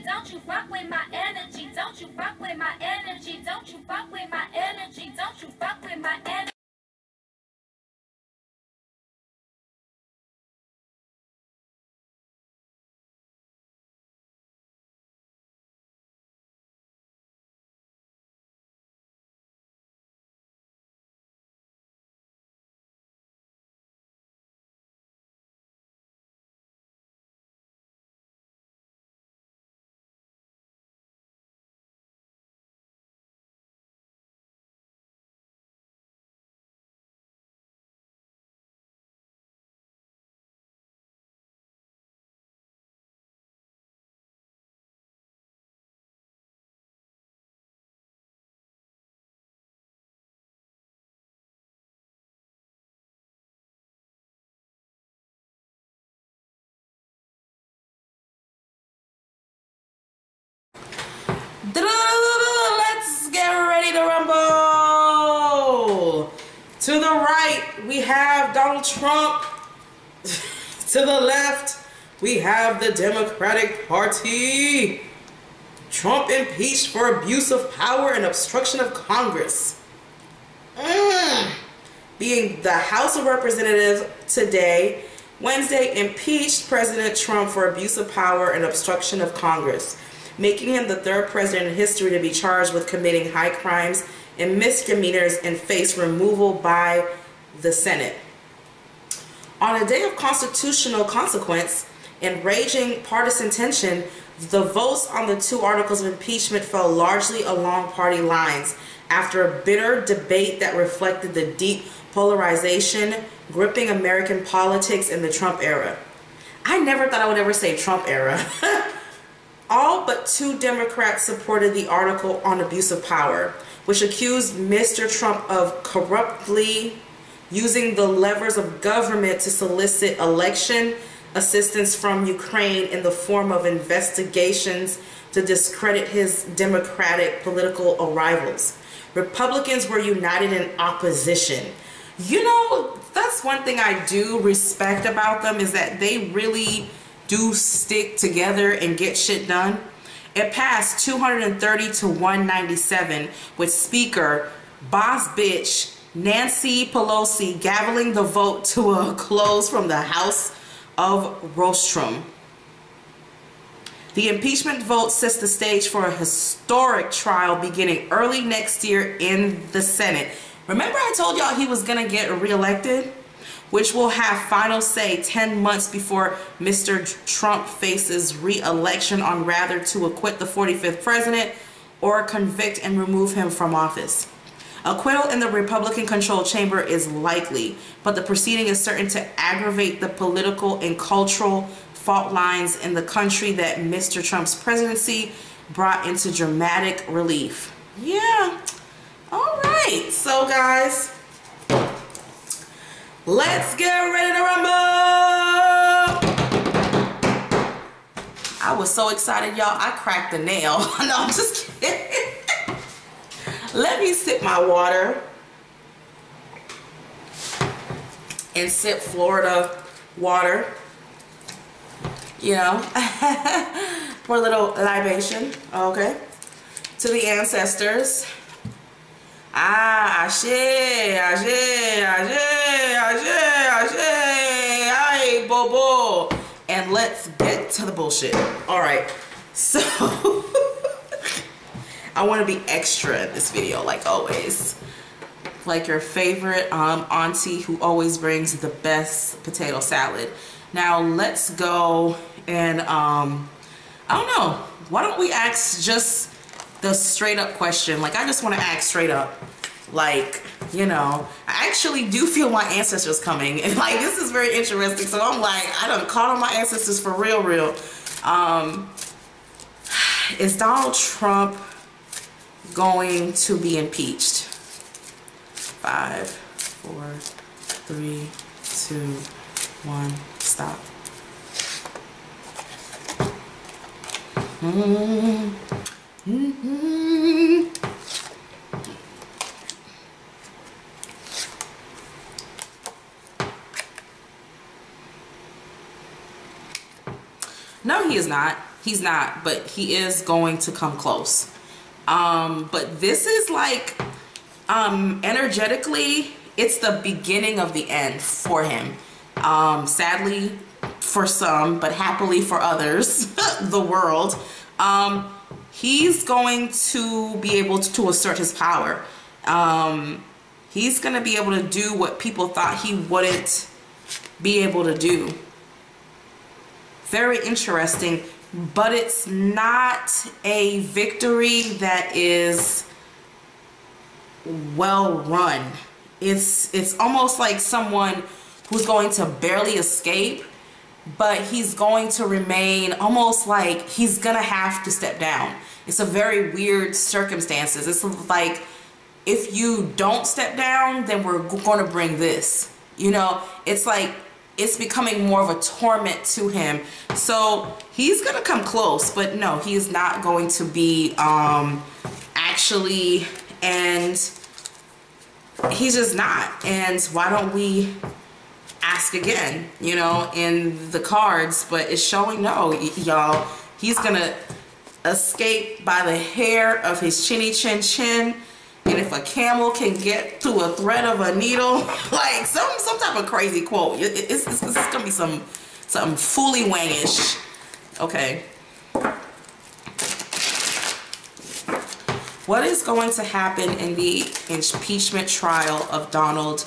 energy. Don't you fuck with my energy. Don't you fuck with my energy. Don't you fuck with my energy. Don't you fuck with my energy. Let's get ready to rumble. To the right, we have Donald Trump. To the left, we have the Democratic Party. Trump impeached for abuse of power and obstruction of Congress. Being the House of Representatives today, Wednesday, impeached President Trump for abuse of power and obstruction of Congress, making him the third president in history to be charged with committing high crimes and misdemeanors and face removal by the Senate. On a day of constitutional consequence and raging partisan tension, the votes on the two articles of impeachment fell largely along party lines after a bitter debate that reflected the deep polarization gripping American politics in the Trump era. I never thought I would ever say Trump era. All but two Democrats supported the article on abuse of power, which accused Mr. Trump of corruptly using the levers of government to solicit election assistance from Ukraine in the form of investigations to discredit his Democratic political rivals. Republicans were united in opposition. You know, that's one thing I do respect about them, is that they really do stick together and get shit done. It passed 230 to 197 with Speaker Boss Bitch Nancy Pelosi gaveling the vote to a close from the House of Rostrum. The impeachment vote sets the stage for a historic trial beginning early next year in the Senate. Remember I told y'all he was gonna get reelected? Which will have final say 10 months before Mr. Trump faces re-election on whether to acquit the 45th president or convict and remove him from office. Acquittal in the Republican-controlled chamber is likely, but the proceeding is certain to aggravate the political and cultural fault lines in the country that Mr. Trump's presidency brought into dramatic relief. Yeah. All right. So, guys, let's get ready to rumble. I was so excited, y'all. I cracked the nail. No, I'm just kidding. Let me sip my water and sip Florida water. You know, pour a little libation. Okay. To the ancestors. Ah, ashe, ashe, ashe, ashe, ashe, aye, bobo. And let's get to the bullshit. All right, so I want to be extra in this video, like always. Like your favorite auntie who always brings the best potato salad. Now let's go and I don't know. Why don't we ask just the straight up question? Like, I just want to ask straight up, like, you know, I actually do feel my ancestors coming, and like, this is very interesting. So I'm like, I done called on my ancestors for real. Is Donald Trump going to be impeached? 5, 4, 3, 2, 1, stop. No, he is not. He's not, but he is going to come close. But this is like, energetically, it's the beginning of the end for him. Sadly for some, but happily for others, the world. He's going to be able to assert his power. He's going to be able to do what people thought he wouldn't be able to do. Very interesting, but it's not a victory that is well run. It's almost like someone who's going to barely escape, but he's going to remain almost like he's gonna have to step down. It's a very weird circumstances. It's like, if you don't step down, then we're going to bring this. You know, it's like it's becoming more of a torment to him. So he's gonna come close, but no, he is not going to be actually, and he's just not. And why don't we ask again, you know, in the cards? But it's showing no, y'all, he's gonna escape by the hair of his chinny chin chin. And if a camel can get through a thread of a needle, like some type of crazy quote, it's gonna be something fully wangish. Okay. What is going to happen in the impeachment trial of Donald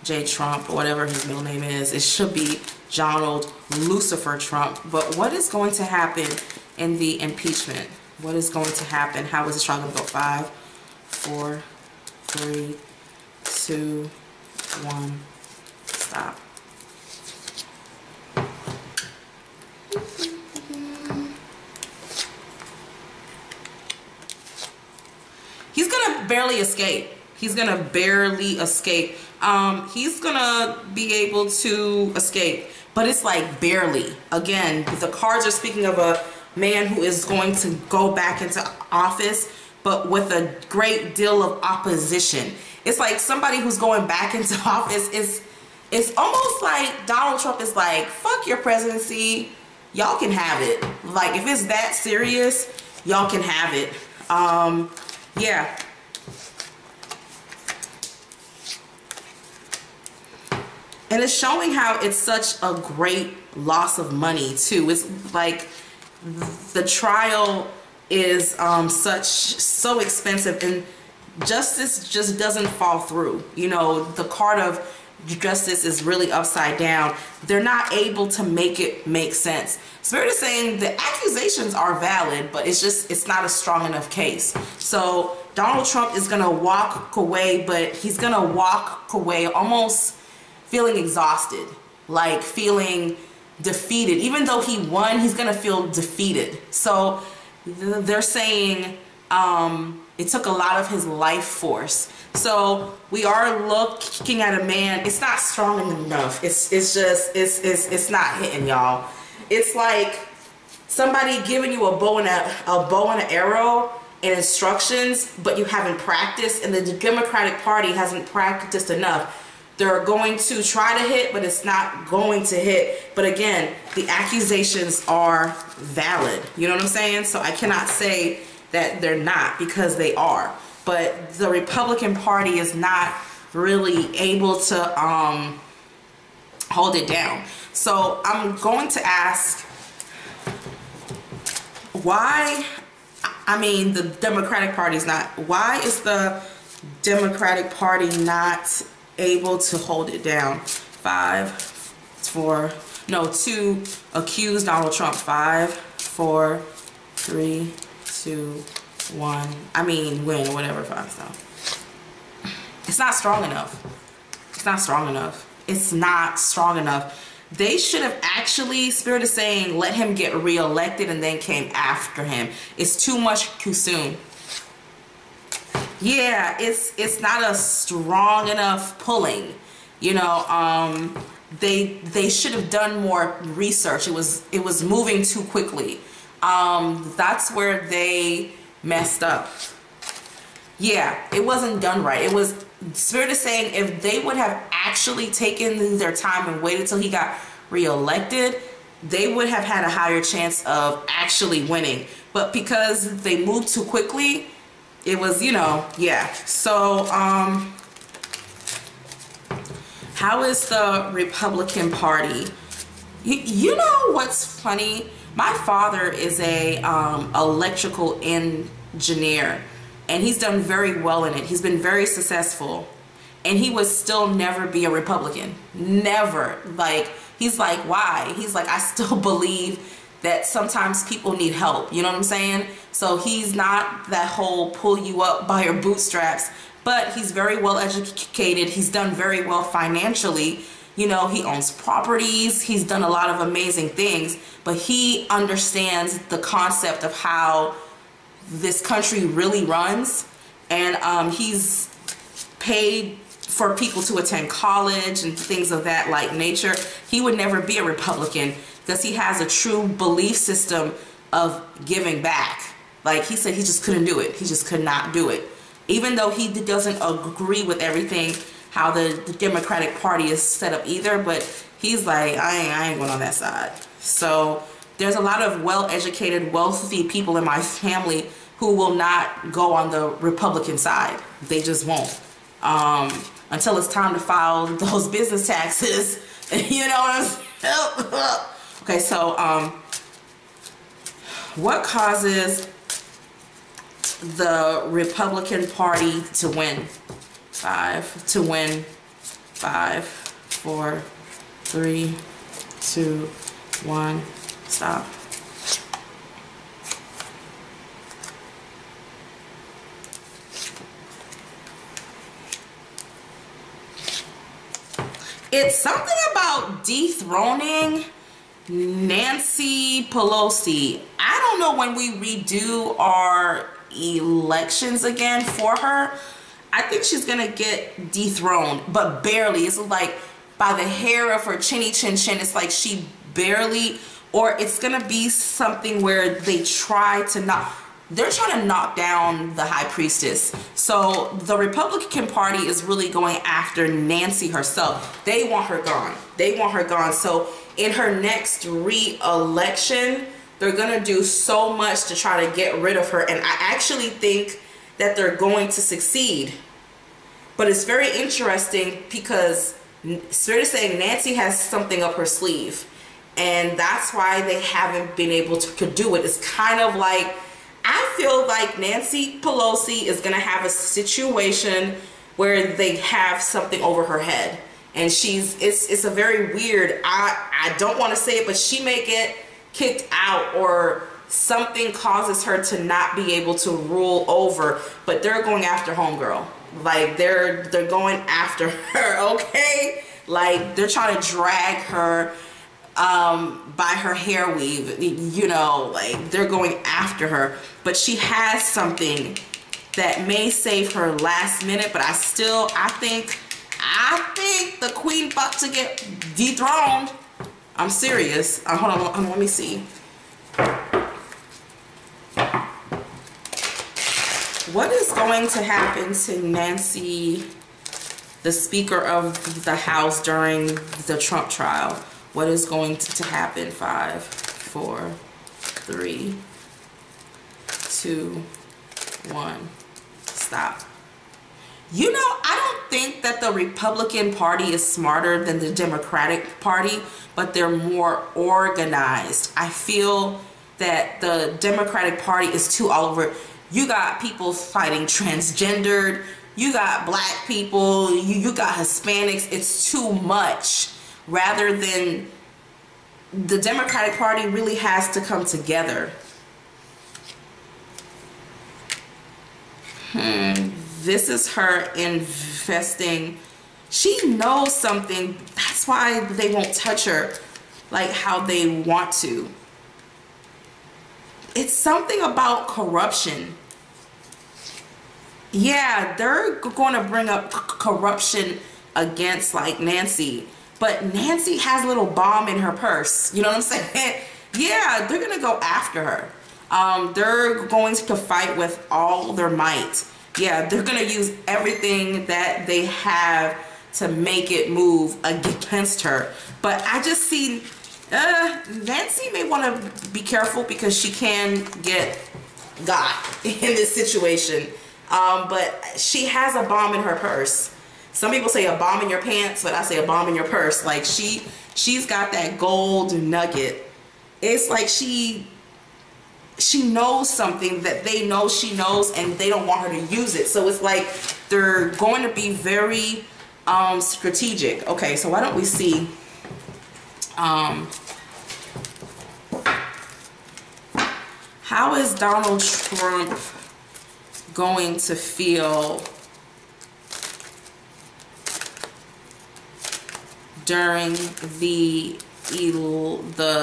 J. Trump, or whatever his middle name is? It should be Donald Lucifer Trump. But what is going to happen in the impeachment? What is going to happen? How is this trial going to go? 5, 4, 3, 2, 1, stop. He's gonna barely escape. He's gonna barely escape. He's gonna be able to escape, but it's like barely. Again, the cards are speaking of a man who is going to go back into office, but with a great deal of opposition. It's like somebody who's going back into office it's almost like Donald Trump is like, fuck your presidency, y'all can have it. Like, if it's that serious, y'all can have it. Yeah. And it's showing how it's such a great loss of money too. It's like the trial is so expensive, and justice just doesn't fall through. You know, the card of justice is really upside down. They're not able to make it make sense. Spirit is saying the accusations are valid, but it's not a strong enough case. So Donald Trump is gonna walk away, but he's gonna walk away almost feeling exhausted, like feeling defeated. Even though he won, he's gonna feel defeated. So they're saying it took a lot of his life force. So we are looking at a man. It's not strong enough. It's not hitting, y'all. It's like somebody giving you a bow and an arrow and instructions, but you haven't practiced, and the Democratic Party hasn't practiced enough. They're going to try to hit, but it's not going to hit. But again, the accusations are valid. You know what I'm saying? So I cannot say that they're not, because they are. But the Republican Party is not really able to hold it down. So I'm going to ask, why? I mean, the Democratic Party is not. Why is the Democratic Party not able to hold it down? 2 accuse Donald Trump. 5, 4, 3, 2, 1. I mean, win or whatever. 5. So it's not strong enough. It's not strong enough. It's not strong enough. They should have actually, Spirit is saying, let him get reelected and then came after him. It's too much too soon. Yeah, it's not a strong enough pulling. You know, they should have done more research. It was moving too quickly. That's where they messed up. Yeah, it wasn't done right. It was, Spirit is saying, if they would have actually taken their time and waited till he got reelected, they would have had a higher chance of actually winning. But because they moved too quickly, it was, you know, yeah. So, how is the Republican Party? You know what's funny? My father is a electrical engineer, and he's done very well in it. He's been very successful, and he would still never be a Republican. Never. Like, he's like, why? He's like, I still believe that sometimes people need help. You know what I'm saying? So he's not that whole pull you up by your bootstraps, but he's very well educated. He's done very well financially. You know, he owns properties. He's done a lot of amazing things, but he understands the concept of how this country really runs. And he's paid for people to attend college and things of that like nature. He would never be a Republican because he has a true belief system of giving back. Like he said, he just couldn't do it. He just could not do it. Even though he doesn't agree with everything how the Democratic Party is set up either, but he's like, I ain't going on that side. So there's a lot of well-educated, wealthy people in my family who will not go on the Republican side. They just won't. Until it's time to file those business taxes. You know what I'm saying? Okay, so what causes the Republican Party to win? 5, 4, 3, 2, 1, stop. It's something about dethroning Nancy Pelosi. I don't know when we redo our elections again for her. I think she's gonna get dethroned, but barely. It's like by the hair of her chinny chin chin. It's like she barely, or it's gonna be something where they try to knock. They're trying to knock down the high priestess. So the Republican Party is really going after Nancy herself. They want her gone. They want her gone. So in her next re-election, they're gonna do so much to try to get rid of her. And I actually think that they're going to succeed. But it's very interesting because it's fair to say Nancy has something up her sleeve. And that's why they haven't been able to do it. It's kind of like, I feel like Nancy Pelosi is going to have a situation where they have something over her head. And it's a very weird, I don't want to say it, but she may get kicked out or something causes her to not be able to rule over, but they're going after homegirl. Like they're going after her, okay? Like they're trying to drag her by her hair weave, you know, like they're going after her, but she has something that may save her last minute. But I think the queen about to get dethroned. I'm serious. Hold on, let me see. What is going to happen to Nancy, the Speaker of the House, during the Trump trial? What is going to happen? 5, 4, 3, 2, 1, stop. You know, I don't think that the Republican Party is smarter than the Democratic Party, but they're more organized. I feel that the Democratic Party is too all over. You got people fighting transgendered, you got black people, you got Hispanics. It's too much. Rather than the Democratic Party really has to come together. This is her investing. She knows something. That's why they won't touch her like how they want to. It's something about corruption. Yeah, they're going to bring up corruption against like Nancy. But Nancy has a little bomb in her purse. You know what I'm saying? Yeah, they're going to go after her. They're going to fight with all their might. Yeah, they're going to use everything that they have to make it move against her. But I just see Nancy may want to be careful because she can get got in this situation. But she has a bomb in her purse. Some people say a bomb in your pants, but I say a bomb in your purse. Like she's got that gold nugget. It's like she knows something that they know she knows, and they don't want her to use it. So it's like they're going to be very strategic. Okay, so why don't we see how is Donald Trump going to feel during the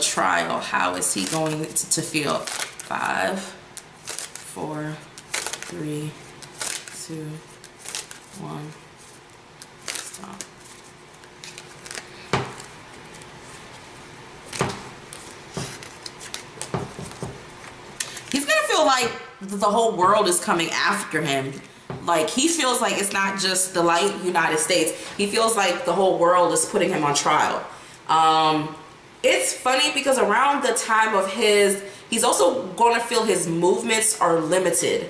trial? How is he going to feel? 5, 4, 3, 2, 1. Stop. He's gonna feel like the whole world is coming after him. Like, he feels like it's not just the United States. He feels like the whole world is putting him on trial. It's funny because around the time of he's also going to feel his movements are limited.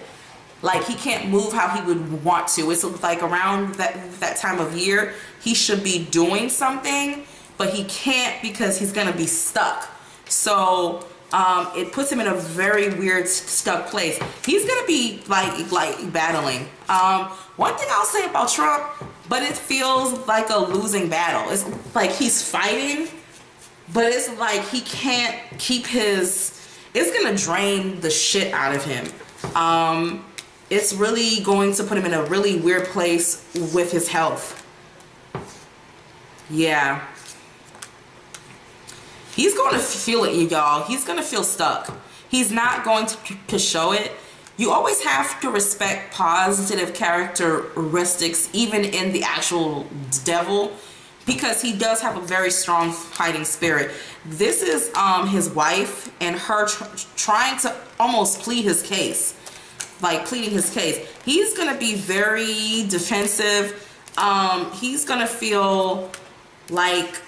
Like, he can't move how he would want to. It's like around that time of year, he should be doing something, but he can't because he's going to be stuck. So it puts him in a very weird stuck place. He's gonna be like battling. One thing I'll say about Trump, but it feels like a losing battle. It's like he's fighting, but it's like he can't keep it's gonna drain the shit out of him. It's really going to put him in a really weird place with his health. Yeah. He's going to feel it, you y'all. He's going to feel stuck. He's not going to show it. You always have to respect positive characteristics, even in the actual devil, because he does have a very strong fighting spirit. This is his wife and her trying to almost plead his case. Like, pleading his case. He's going to be very defensive. He's going to feel like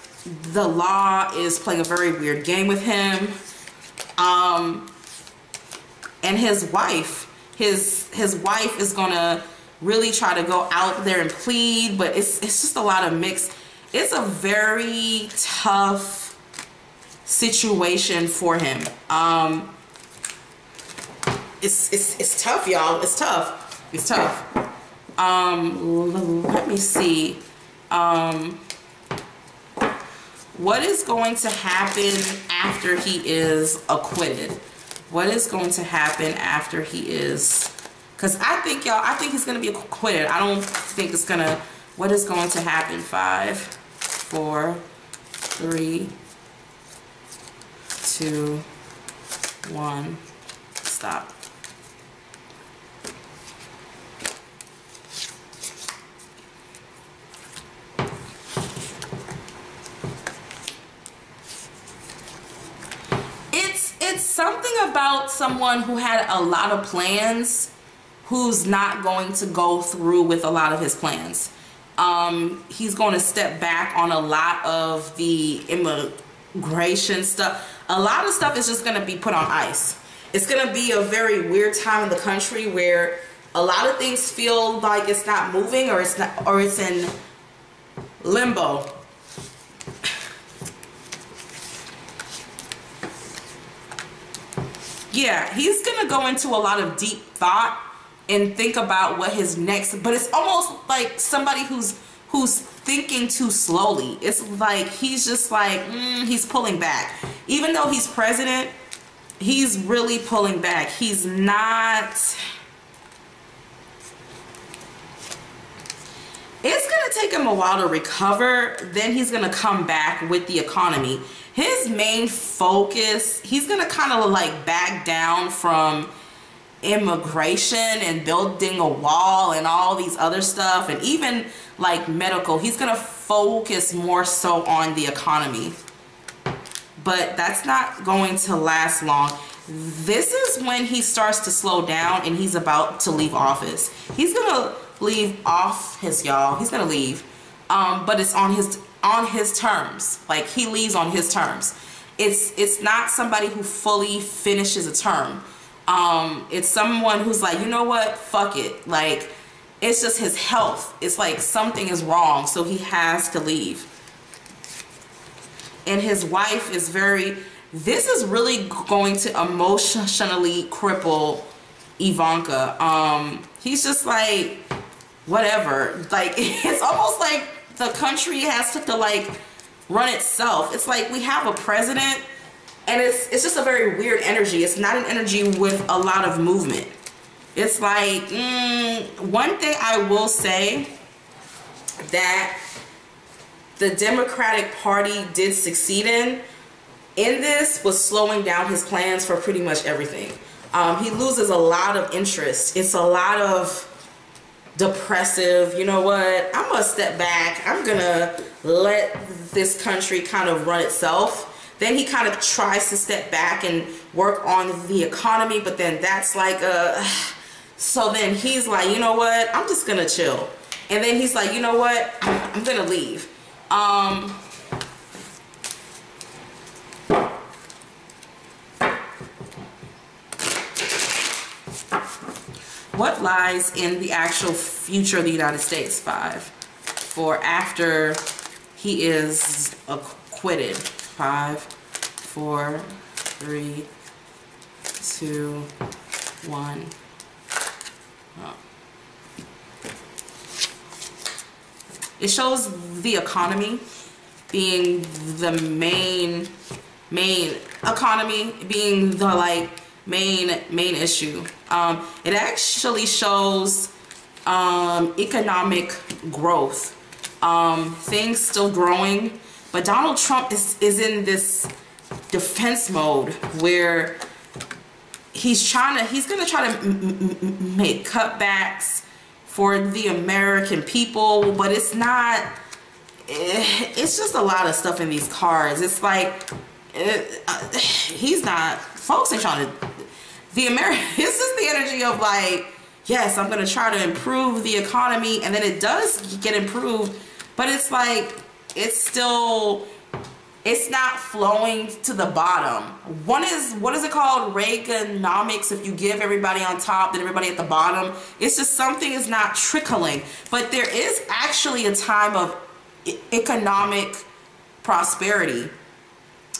the law is playing a very weird game with him. And his wife is gonna really try to go out there and plead, but it's just a lot of mixed. It's a very tough situation for him. It's tough, y'all. It's tough. It's tough. Let me see. What is going to happen after he is acquitted? What is going to happen after he is... Because I think, y'all, I think he's going to be acquitted. I don't think it's going to... What is going to happen? 5, 4, 3, 2, 1. Stop. It's something about someone who had a lot of plans who's not going to go through with a lot of his plans. He's going to step back on a lot of the immigration stuff. A lot of stuff is just going to be put on ice. It's going to be a very weird time in the country where a lot of things feel like it's not moving, or it's in limbo. Yeah, he's gonna go into a lot of deep thought and think about what his next, but it's almost like somebody who's thinking too slowly. It's like he's just like he's pulling back. Even though he's president, he's really pulling back. He's not... It's gonna take him a while to recover. Then he's gonna come back with the economy. His main focus, he's gonna kind of like back down from immigration and building a wall and all these other stuff, and even like medical. He's gonna focus more so on the economy, but that's not going to last long. This is when he starts to slow down and he's about to leave office. He's gonna leave office, y'all. He's gonna leave, but it's on his terms. Like, he leaves on his terms. it's not somebody who fully finishes a term. It's someone who's like, you know what, fuck it. Like, it's just his health. It's like something is wrong, so he has to leave. And his wife is very, this is really going to emotionally cripple Ivanka. He's just like, whatever. Like, it's almost like the country has to like run itself. It's like we have a president, and it's just a very weird energy. It's not an energy with a lot of movement. It's like, one thing I will say that the Democratic Party did succeed in this was slowing down his plans for pretty much everything. He loses a lot of interest. It's a lot of depressive, you know what, I'm gonna step back, I'm gonna let this country kind of run itself. Then he kind of tries to step back and work on the economy, but then that's like so then he's like, you know what, I'm just gonna chill. And then he's like, you know what, I'm gonna leave. What lies in the actual future of the United States? 5 for after he is acquitted. 5, 4, 3, 2, 1. Oh. It shows the economy being the main economy being the like main issue. It actually shows economic growth, things still growing, but Donald Trump is in this defense mode where he's gonna try to make cutbacks for the American people, but it's not, it's just a lot of stuff in these cards. It's like he's not, folks ain't trying to, this is the energy of like, yes, I'm gonna try to improve the economy, and then it does get improved, but it's like, it's still, it's not flowing to the bottom. One is, what is it called? Reaganomics. If you give everybody on top, then everybody at the bottom. It's just something is not trickling. But there is actually a time of economic prosperity.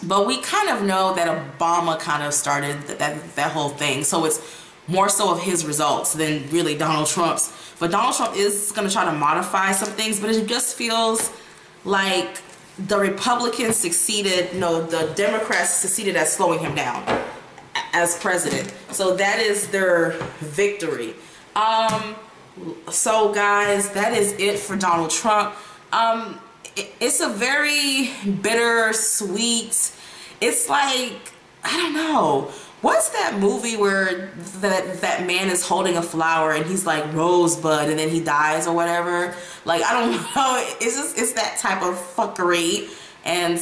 But we kind of know that Obama kind of started that whole thing. So it's more so of his results than really Donald Trump's. But Donald Trump is going to try to modify some things, but it just feels like the Republicans succeeded, no, the Democrats succeeded at slowing him down as president. So that is their victory. So guys, that is it for Donald Trump. It's a very bitter-sweet, it's like, I don't know, what's that movie where that man is holding a flower and he's like rosebud and then he dies or whatever? Like, I don't know, it's that type of fuckery. And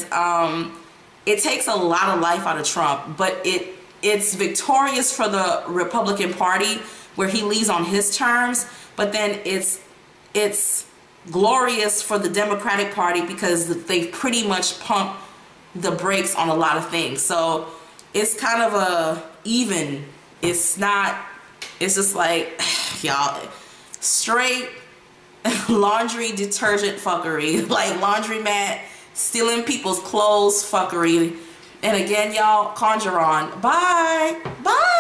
it takes a lot of life out of Trump, but it's victorious for the Republican Party where he leaves on his terms, but then it's glorious for the Democratic Party because they pretty much pump the brakes on a lot of things. So it's kind of a even. It's not, it's just like, y'all, straight laundry detergent fuckery, like laundromat, stealing people's clothes fuckery. And again, y'all, conjure on. Bye. Bye.